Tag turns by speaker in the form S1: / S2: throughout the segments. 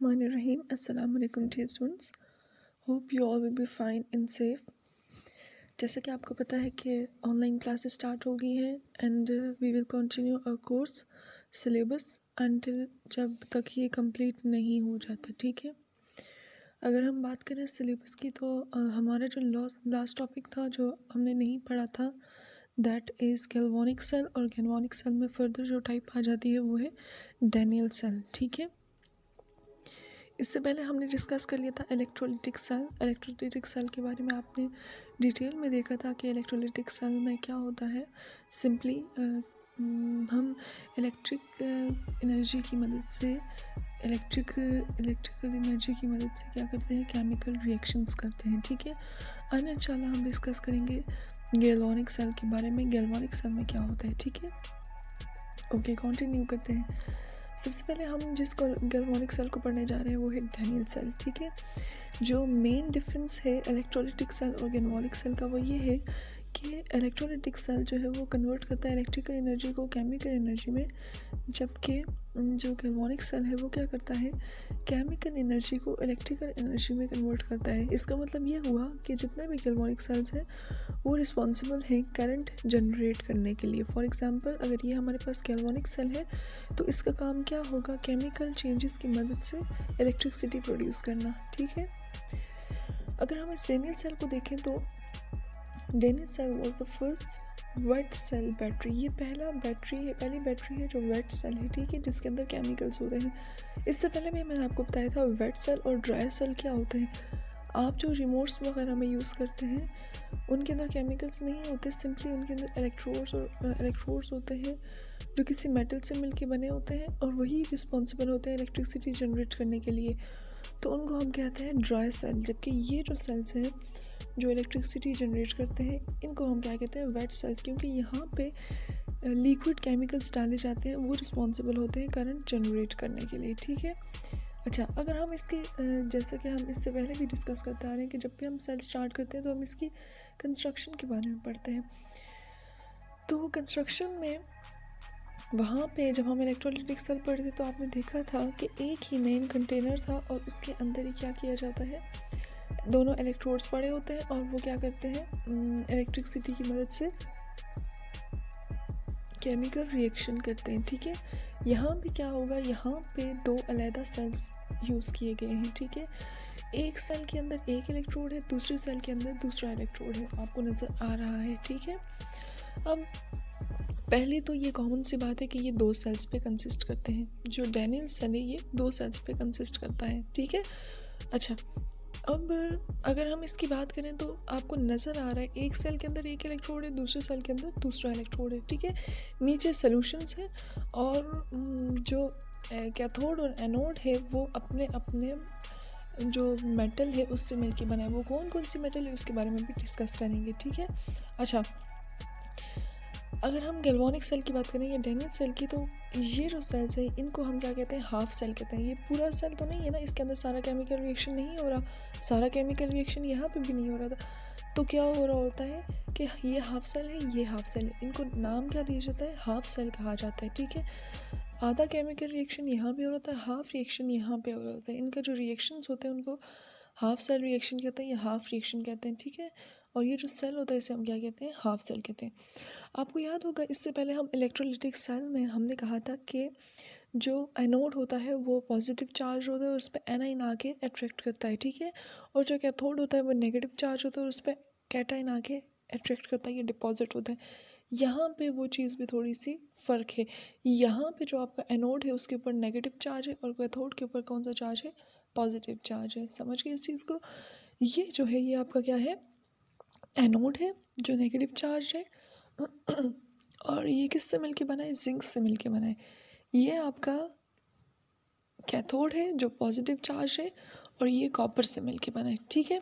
S1: Bismillahirrahmanirrahim. Assalamu alaikum dear students. Hope you all will be fine and safe. जैसा कि आपको पता है कि ऑनलाइन क्लासेस स्टार्ट हो गई हैं and we will continue our course syllabus until जब तक ये कंप्लीट नहीं हो जाता, ठीक है। अगर हम बात करें सिलेबस की तो हमारा जो लास्ट टॉपिक था जो हमने नहीं पढ़ा था दैट इज़ गैल्वानिक सेल, और गैल्वानिक सेल में फर्दर जो टाइप आ जाती है वो है डैनियल सेल, ठीक है। इससे पहले हमने डिस्कस कर लिया था इलेक्ट्रोलिटिक सेल। इलेक्ट्रोलिटिक सेल के बारे में आपने डिटेल में देखा था कि इलेक्ट्रोलिटिक सेल में क्या होता है। सिंपली हम इलेक्ट्रिक एनर्जी की मदद से इलेक्ट्रिकल एनर्जी की मदद से क्या करते हैं, केमिकल रिएक्शंस करते हैं, ठीक है। आज इंशाल्लाह हम डिस्कस करेंगे गैल्वानिक सेल के बारे में। गैल्वानिक सेल में क्या होता है, ठीक है। ओके, कंटिन्यू करते हैं। सबसे पहले हम जिस गैल्वानिक सेल को पढ़ने जा रहे हैं वो है डैनियल सेल, ठीक है। जो मेन डिफरेंस है इलेक्ट्रोलिटिक सेल और गैल्वानिक सेल का वो ये है कि इलेक्ट्रोलिटिक सेल जो है वो कन्वर्ट करता है इलेक्ट्रिकल एनर्जी को केमिकल एनर्जी में, जबकि जो गैल्वानिक सेल है वो क्या करता है, केमिकल एनर्जी को इलेक्ट्रिकल एनर्जी में कन्वर्ट करता है। इसका मतलब ये हुआ कि जितने भी गैल्वानिक सेल्स हैं वो रिस्पॉन्सिबल हैं करंट जनरेट करने के लिए। फॉर एग्जांपल अगर ये हमारे पास गैल्वानिक सेल है तो इसका काम क्या होगा, केमिकल चेंजेस की मदद से इलेक्ट्रिसिटी प्रोड्यूस करना, ठीक है। अगर हम इस डैनियल सेल को देखें तो Daniell cell was the first wet cell battery. ये पहली बैटरी है जो वेट सेल है, ठीक है, जिसके अंदर केमिकल्स होते हैं। इससे पहले भी मैंने आपको बताया था वेट सेल और ड्राई सेल क्या होते हैं। आप जो रिमोट्स वगैरह में यूज़ करते हैं उनके अंदर केमिकल्स नहीं होते, सिंपली उनके अंदर इलेक्ट्रोड्स होते हैं जो किसी मेटल से मिलके बने होते हैं और वही रिस्पॉन्सिबल होते हैं इलेक्ट्रिसिटी जनरेट करने के लिए। तो उनको हम कहते हैं ड्राई सेल। जबकि ये जो सेल्स हैं जो इलेक्ट्रिसिटी जनरेट करते हैं इनको हम क्या कहते हैं, वेट सेल्स, क्योंकि यहाँ पे लिक्विड केमिकल्स डाले जाते हैं, वो रिस्पॉन्सिबल होते हैं करंट जनरेट करने के लिए, ठीक है। अच्छा, अगर हम इसकी जैसे कि हम इससे पहले भी डिस्कस करते आ रहे हैं कि जब भी हम सेल स्टार्ट करते हैं तो हम इसकी कंस्ट्रक्शन के बारे में पढ़ते हैं। तो कंस्ट्रक्शन में वहाँ पे जब हम इलेक्ट्रोलिटिक सेल पढ़े थे तो आपने देखा था कि एक ही मेन कंटेनर था और उसके अंदर ही क्या किया जाता है, दोनों इलेक्ट्रोड्स पड़े होते हैं और वो क्या करते हैं, इलेक्ट्रिसिटी की मदद से केमिकल रिएक्शन करते हैं, ठीक है। यहाँ पे क्या होगा, यहाँ पे दो अलग सेल्स यूज़ किए गए हैं, ठीक है। एक सेल के अंदर एक इलेक्ट्रोड है, दूसरे सेल के अंदर दूसरा इलेक्ट्रोड है, आपको नज़र आ रहा है, ठीक है। अब पहले तो ये कॉमन सी बात है कि ये दो सेल्स पे कंसिस्ट करते हैं। जो डैनियल सेल है ये दो सेल्स पे कंसिस्ट करता है, ठीक है। अच्छा, अब अगर हम इसकी बात करें तो आपको नज़र आ रहा है एक सेल के अंदर एक इलेक्ट्रोड है, दूसरे सेल के अंदर दूसरा इलेक्ट्रोड है, ठीक है। नीचे सॉल्यूशंस है और जो कैथोड और एनोड है वो अपने अपने जो मेटल है उससे मिलके बना है। वो कौन कौन सी मेटल है उसके बारे में भी डिस्कस करेंगे, ठीक है। अच्छा, अगर हम गैल्वानिक सेल की बात करें या डैनियल सेल की, तो ये जो सेल्स हैं इनको हम क्या कहते हैं, हाफ सेल कहते हैं। ये पूरा सेल तो नहीं है ना, इसके अंदर सारा केमिकल रिएक्शन नहीं हो रहा, सारा केमिकल रिएक्शन यहाँ पे भी नहीं हो रहा था। तो क्या हो रहा होता है कि ये हाफ सेल है, ये हाफ सेल है, इनको नाम क्या दिया जाता है, हाफ सेल कहा जाता है, ठीक है। आधा केमिकल रिएक्शन यहाँ पे हो रहा था, हाफ रिएक्शन यहाँ पे हो रहा होता है। इनका जो रिएक्शंस होते हैं उनको हाफ सेल रिएक्शन कहते हैं या हाफ रिएक्शन कहते हैं, ठीक है। और ये जो सेल होता है इसे हम क्या कहते हैं, हाफ सेल कहते हैं। आपको याद होगा इससे पहले हम इलेक्ट्रोलिटिक सेल में हमने कहा था कि जो एनोड होता है वो पॉजिटिव चार्ज होता है और उस पर एनाइन आके अट्रैक्ट करता है, ठीक है। और जो कैथोड होता है वो नेगेटिव चार्ज होता है और उस पर कैटाइन आके अट्रैक्ट करता है, ये डिपॉजिट होता है। यहाँ पे वो चीज़ भी थोड़ी सी फ़र्क है। यहाँ पे जो आपका एनोड है उसके ऊपर नेगेटिव चार्ज है और कैथोड के ऊपर कौन सा चार्ज है, पॉजिटिव चार्ज है। समझ गए इस चीज़ को। ये जो है ये आपका क्या है, एनोड है जो नेगेटिव चार्ज है और ये किससे मिलके बना है, जिंक से मिलके बना है। ये आपका कैथोड है जो पॉजिटिव चार्ज है और ये कॉपर से मिलके बना है, ठीक है।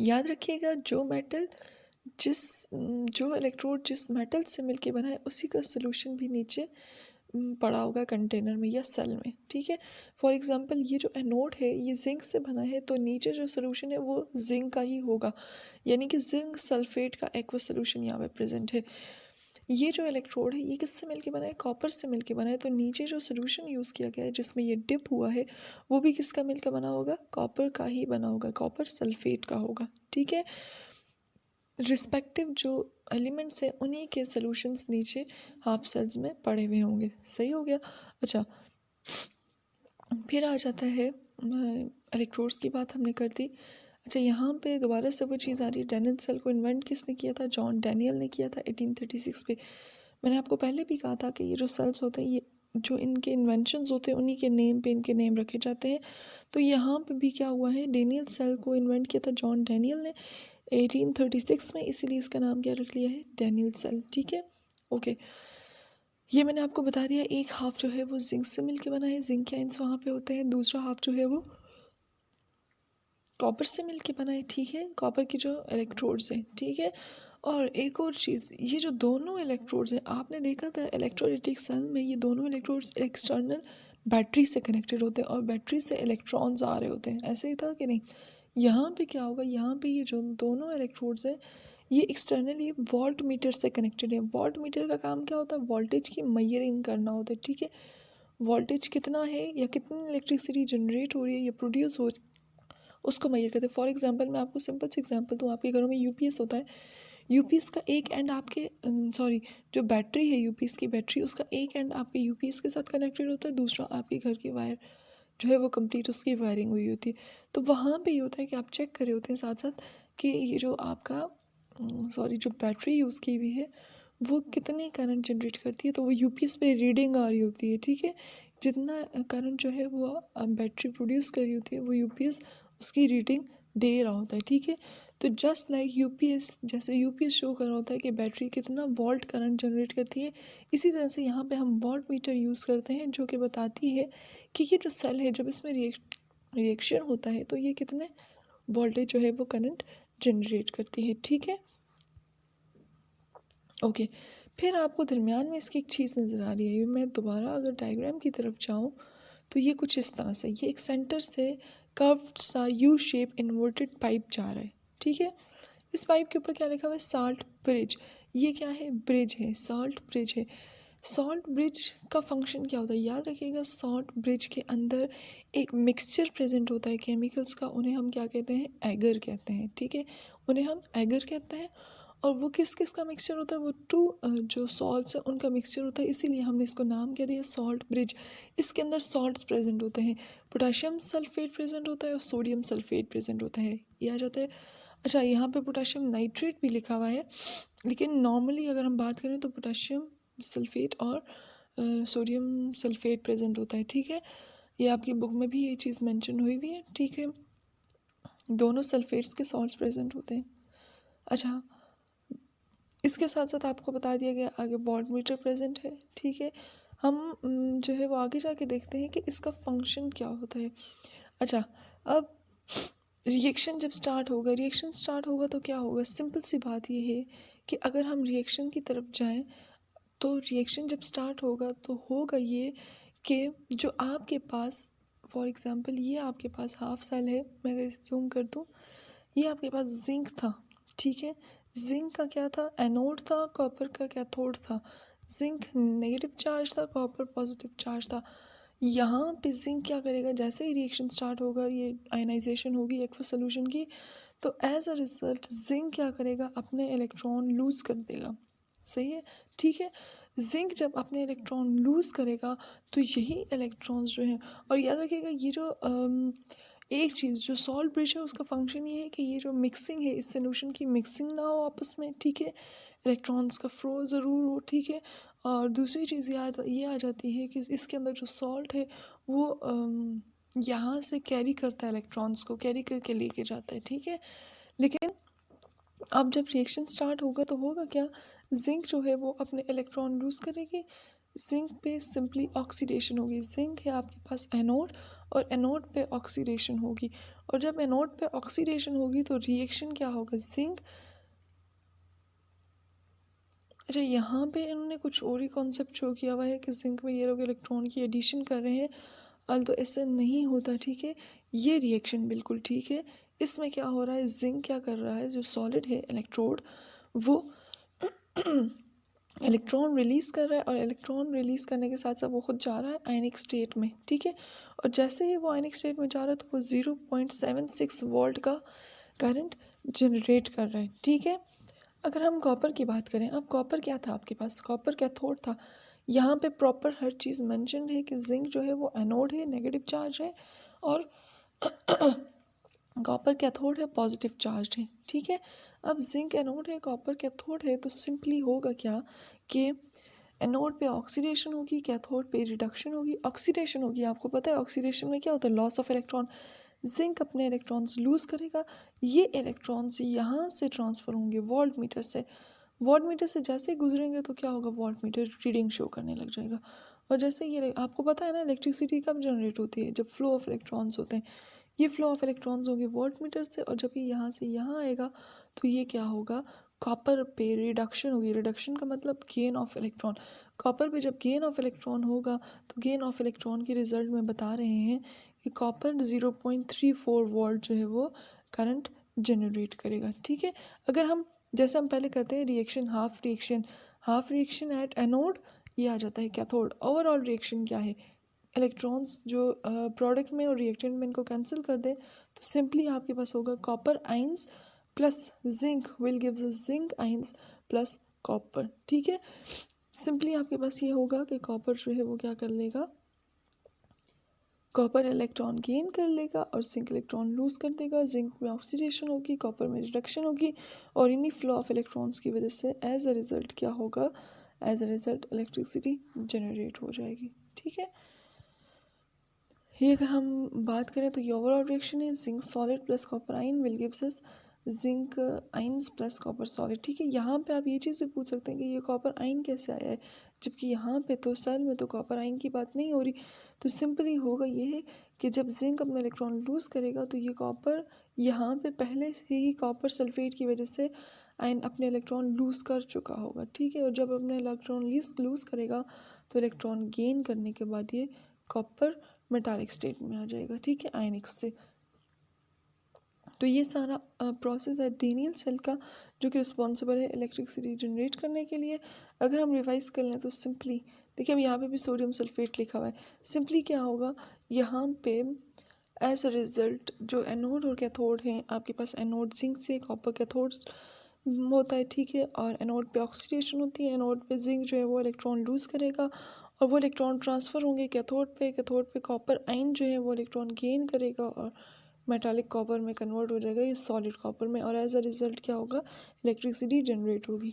S1: याद रखिएगा जो इलेक्ट्रोड जिस मेटल से मिलके बना है उसी का सोल्यूशन भी नीचे पड़ा होगा कंटेनर में या सेल में, ठीक है। फॉर एग्जांपल ये जो एनोड है ये जिंक से बना है तो नीचे जो सोल्यूशन है वो जिंक का ही होगा, यानी कि जिंक सल्फेट का एक्वा सोल्यूशन यहाँ पे प्रेजेंट है। ये जो इलेक्ट्रोड है ये किससे मिलके बना है, कॉपर से मिलके बना है। तो नीचे जो सोल्यूशन यूज़ किया गया है जिसमें ये डिप हुआ है वो भी किसका मिलकर बना होगा, कॉपर का ही बना होगा, कॉपर सल्फेट का होगा। ठीक है, रिस्पेक्टिव जो एलिमेंट्स हैं उन्हीं के सोल्यूशंस नीचे हाफ सेल्स में पड़े हुए होंगे। सही हो गया। अच्छा, फिर आ जाता है इलेक्ट्रोड्स की बात हमने कर दी। अच्छा, यहाँ पे दोबारा से वो चीज़ आ रही है, डैनियल सेल को इन्वेंट किसने किया था, जॉन डैनियल ने किया था 1836 पे। मैंने आपको पहले भी कहा था कि ये जो सेल्स होते हैं ये जो इनके इन्वेंशंस होते हैं उन्हीं के नेम पे इनके नेम रखे जाते हैं। तो यहाँ पे भी क्या हुआ है, डैनियल सेल को इन्वेंट किया था जॉन डैनियल ने 1836 में, इसीलिए इसका नाम क्या रख लिया है, डैनियल सेल। ठीक है, ओके। ये मैंने आपको बता दिया, एक हाफ जो है वो जिंक से मिलके बना है, जिंक आयंस वहाँ पे होते हैं, दूसरा हाफ जो है वो कॉपर से मिलके बना है। ठीक है, कॉपर की जो इलेक्ट्रोड्स हैं। ठीक है, और एक और चीज़, ये जो दोनों इलेक्ट्रोड्स हैं आपने देखा था इलेक्ट्रोलाइटिक सेल में, ये दोनों इलेक्ट्रोड्स एक्सटर्नल बैटरी से कनेक्टेड होते हैं और बैटरी से इलेक्ट्रॉन्स आ रहे होते हैं। ऐसे ही था कि नहीं। यहाँ पे क्या होगा, यहाँ पे ये जो दोनों इलेक्ट्रोड्स हैं ये एक्सटर्नली वोल्ट मीटर से कनेक्टेड है। वोल्ट मीटर का काम क्या होता है, वोल्टेज की मेजरिंग करना होता है। ठीक है, वोल्टेज कितना है या कितनी इलेक्ट्रिसिटी जनरेट हो रही है या प्रोड्यूस हो उसको मेजर करते हैं। फॉर एग्जांपल मैं आपको सिंपल से एग्जांपल दूँ, आपके घरों में यूपीएस होता है, यूपीएस का एक एंड आपके सॉरी जो बैटरी है यूपीएस की बैटरी, उसका एक एंड आपके यूपीएस के साथ कनेक्टेड होता है, दूसरा आपके घर की वायर जो है वो कंप्लीट उसकी वायरिंग हुई होती है। तो वहाँ पे ये होता है कि आप चेक कर रहे होते हैं साथ साथ कि ये जो आपका सॉरी जो बैटरी यूज़ की हुई है वो कितनी करंट जनरेट करती है, तो वो यूपीएस पे रीडिंग आ रही होती है। ठीक है, जितना करंट जो है वो बैटरी प्रोड्यूस कर रही होती है वो यूपीएस उसकी रीडिंग दे रहा होता है। ठीक है, तो जस्ट लाइक यूपीएस, जैसे यूपीएस शो कर रहा होता है कि बैटरी कितना वोल्ट करंट जनरेट करती है, इसी तरह से यहाँ पे हम वोल्ट मीटर यूज़ करते हैं जो कि बताती है कि ये जो सेल है जब इसमें रिएक्शन होता है तो ये कितने वोल्टेज जो है वो करंट जनरेट करती है। ठीक है, ओके। फिर आपको दरमियान में इसकी एक चीज़ नज़र आ रही है, मैं दोबारा अगर डायग्राम की तरफ जाऊँ तो ये कुछ इस तरह से, ये एक सेंटर से कर्व्ड सा यू शेप इन्वर्टेड पाइप जा रहा है। ठीक है, इस पाइप के ऊपर क्या लिखा हुआ है, साल्ट ब्रिज। ये क्या है, ब्रिज है, साल्ट ब्रिज है। सॉल्ट ब्रिज का फंक्शन क्या होता है, याद रखिएगा, सॉल्ट ब्रिज के अंदर एक मिक्सचर प्रेजेंट होता है केमिकल्स का, उन्हें हम क्या कहते हैं, एगर कहते हैं। ठीक है, उन्हें हम एगर कहते हैं। और वो किस किस का मिक्सचर होता है, वो टू जो सॉल्ट्स हैं उनका मिक्सचर होता है, इसीलिए हमने इसको नाम क्या दिया, सॉल्ट ब्रिज। इसके अंदर सॉल्ट्स प्रेजेंट होते हैं, पोटाशियम सल्फेट प्रेजेंट होता है और सोडियम सल्फेट प्रेजेंट होता है, ये आ जाता है। अच्छा, यहाँ पे पोटाशियम नाइट्रेट भी लिखा हुआ है, लेकिन नॉर्मली अगर हम बात करें तो पोटाशियम सल्फेट और सोडियम सल्फेट प्रेजेंट होता है। ठीक है, ये आपकी बुक में भी ये चीज़ मेंशन हुई भी है। ठीक है, दोनों सल्फेट्स के सॉल्ट्स प्रेजेंट होते हैं। अच्छा, इसके साथ साथ आपको बता दिया गया आगे वोल्ट मीटर प्रेजेंट है। ठीक है, हम जो है वो आगे जाके देखते हैं कि इसका फंक्शन क्या होता है। अच्छा, अब रिएक्शन स्टार्ट होगा तो क्या होगा, सिंपल सी बात ये है कि अगर हम रिएक्शन की तरफ जाएं तो रिएक्शन जब स्टार्ट होगा तो होगा ये कि जो आपके पास, फॉर एग्जांपल ये आपके पास हाफ सेल है, मैं अगर इसे जूम कर दूँ, ये आपके पास जिंक था। ठीक है, जिंक का क्या था, एनोड था, कॉपर का कैथोड था। जिंक नेगेटिव चार्ज था, कॉपर पॉजिटिव चार्ज था। यहाँ पे जिंक क्या करेगा, जैसे ही रिएक्शन स्टार्ट होगा, ये आयनाइजेशन होगी एक्वस सोल्यूशन की, तो एज अ रिजल्ट जिंक क्या करेगा, अपने इलेक्ट्रॉन लूज़ कर देगा। सही है, ठीक है, जिंक जब अपने इलेक्ट्रॉन लूज़ करेगा तो यही इलेक्ट्रॉन्स जो हैं, और याद रखिएगा ये जो एक चीज़ जो सॉल्ट ब्रिज है उसका फंक्शन ये है कि ये जो मिक्सिंग है इस सोल्यूशन की मिक्सिंग ना हो आपस में। ठीक है, इलेक्ट्रॉन्स का फ्लो ज़रूर हो। ठीक है, और दूसरी चीज़ ये आ जाती है कि इसके अंदर जो सॉल्ट है वो यहाँ से कैरी करता है, इलेक्ट्रॉन्स को कैरी करके लेके जाता है। ठीक है, लेकिन अब जब रिएक्शन स्टार्ट होगा तो होगा क्या, जिंक जो है वो अपने इलेक्ट्रॉन लूज़ करेगी, जिंक पे सिंपली ऑक्सीडेशन होगी। जिंक है आपके पास एनोड, और एनोड पे ऑक्सीडेशन होगी, और जब एनोड पे ऑक्सीडेशन होगी तो रिएक्शन क्या होगा, जिंक। अच्छा, यहाँ पे इन्होंने कुछ और ही कॉन्सेप्ट शो किया हुआ है कि जिंक में ये लोग इलेक्ट्रॉन की एडिशन कर रहे हैं, तो ऐसा नहीं होता। ठीक है, ये रिएक्शन बिल्कुल ठीक है। इसमें क्या हो रहा है, जिंक क्या कर रहा है, जो सॉलिड है इलेक्ट्रोड वो इलेक्ट्रॉन रिलीज़ कर रहा है और इलेक्ट्रॉन रिलीज़ करने के साथ साथ वो खुद जा रहा है आयनिक स्टेट में, ठीक है। और जैसे ही वो आयनिक स्टेट में जा रहा है तो वो 0.76 वोल्ट का करंट जनरेट कर रहा है, ठीक है। अगर हम कॉपर की बात करें, अब कॉपर क्या था आपके पास, कॉपर कैथोड था। यहाँ पे प्रॉपर हर चीज़ मेंशन है कि जिंक जो है वो एनोड है, नेगेटिव चार्ज है, और कॉपर कैथोड है, पॉजिटिव चार्ज है, ठीक है। अब जिंक एनोड है, कॉपर कैथोड है, तो सिंपली होगा क्या कि एनोड पे ऑक्सीडेशन होगी, कैथोड पे रिडक्शन होगी। ऑक्सीडेशन होगी, आपको पता है ऑक्सीडेशन में क्या होता है, लॉस ऑफ इलेक्ट्रॉन। जिंक अपने इलेक्ट्रॉन्स लूज़ करेगा, ये इलेक्ट्रॉन्स यहाँ से ट्रांसफ़र होंगे वोल्ट मीटर से। वोल्ट मीटर से जैसे ही गुजरेंगे तो क्या होगा, वोल्ट मीटर रीडिंग शो करने लग जाएगा। और जैसे ये आपको पता है ना, इलेक्ट्रिसिटी कब जनरेट होती है, जब फ्लो ऑफ इलेक्ट्रॉन्स होते हैं। ये फ्लो ऑफ इलेक्ट्रॉन्स होंगे वोल्ट मीटर से, और जब ये यहाँ से यहाँ आएगा तो ये क्या होगा, कॉपर पे रिडक्शन होगी। रिडक्शन का मतलब गेन ऑफ इलेक्ट्रॉन। कॉपर पे जब गेन ऑफ इलेक्ट्रॉन होगा तो गेन ऑफ इलेक्ट्रॉन के रिजल्ट में बता रहे हैं कि कॉपर 0.34 वोल्ट जो है वो करंट जनरेट करेगा, ठीक है। अगर हम जैसे हम पहले कहते हैं reaction, half reaction at anode, ये आ जाता है कैथोड। ओवरऑल रिएक्शन क्या है, इलेक्ट्रॉन्स जो प्रोडक्ट में और रिएक्टेंट में इनको कैंसिल कर दें तो सिंपली आपके पास होगा copper ions plus zinc will gives us zinc ions plus copper, ठीक है। सिंपली आपके पास ये होगा कि कॉपर जो है वो क्या कर लेगा, कॉपर इलेक्ट्रॉन गेन कर लेगा और जिंक इलेक्ट्रॉन लूज़ कर देगा। जिंक में ऑक्सीडेशन होगी, कॉपर में रिडक्शन होगी, और इन्हीं फ्लो ऑफ इलेक्ट्रॉन्स की वजह से एज अ रिज़ल्ट क्या होगा, as a result electricity generate हो जाएगी, ठीक है। ये अगर हम बात करें तो ये ओवरऑल रिएक्शन है, जिंक सॉलिड प्लस कॉपर आइन will gives us zinc ions plus copper solid, ठीक है। यहाँ पे आप ये चीज़ भी पूछ सकते हैं कि ये कॉपर आइन कैसे आया है, जबकि यहाँ पे तो सेल में तो कॉपर आइन की बात नहीं हो रही। तो सिंपली होगा ये है कि जब जिंक अपना इलेक्ट्रॉन लूज़ करेगा तो ये कॉपर यहाँ पे पहले से ही कॉपर सल्फेट की वजह से आयन अपने इलेक्ट्रॉन लूज़ कर चुका होगा, ठीक है। और जब अपने इलेक्ट्रॉन लूज़ करेगा तो इलेक्ट्रॉन गेन करने के बाद ये कॉपर मेटालिक स्टेट में आ जाएगा, ठीक है, आयनिक से। तो ये सारा प्रोसेस है डीनियल सेल का, जो कि रिस्पॉन्सिबल है इलेक्ट्रिसिटी जनरेट करने के लिए। अगर हम रिवाइज कर लें तो सिंपली देखिए, अब यहाँ पे भी सोडियम सल्फेट लिखा हुआ है। सिंपली क्या होगा, यहाँ पे एज अ रिज़ल्ट जो एनोड और कैथोड हैं, आपके पास एनोड जिंक से, कॉपर कैथोड होता है, ठीक है। और एनोड पे ऑक्सीडेशन होती है, एनोड पे जिंक जो है वो इलेक्ट्रॉन लूज़ करेगा और वो इलेक्ट्रॉन ट्रांसफ़र होंगे कैथोड पे कॉपर आइन जो है वो इलेक्ट्रॉन गेन करेगा और मेटालिक कॉपर में कन्वर्ट हो जाएगा, ये सॉलिड कॉपर में, और एज अ रिज़ल्ट क्या होगा, इलेक्ट्रिसिटी जनरेट होगी।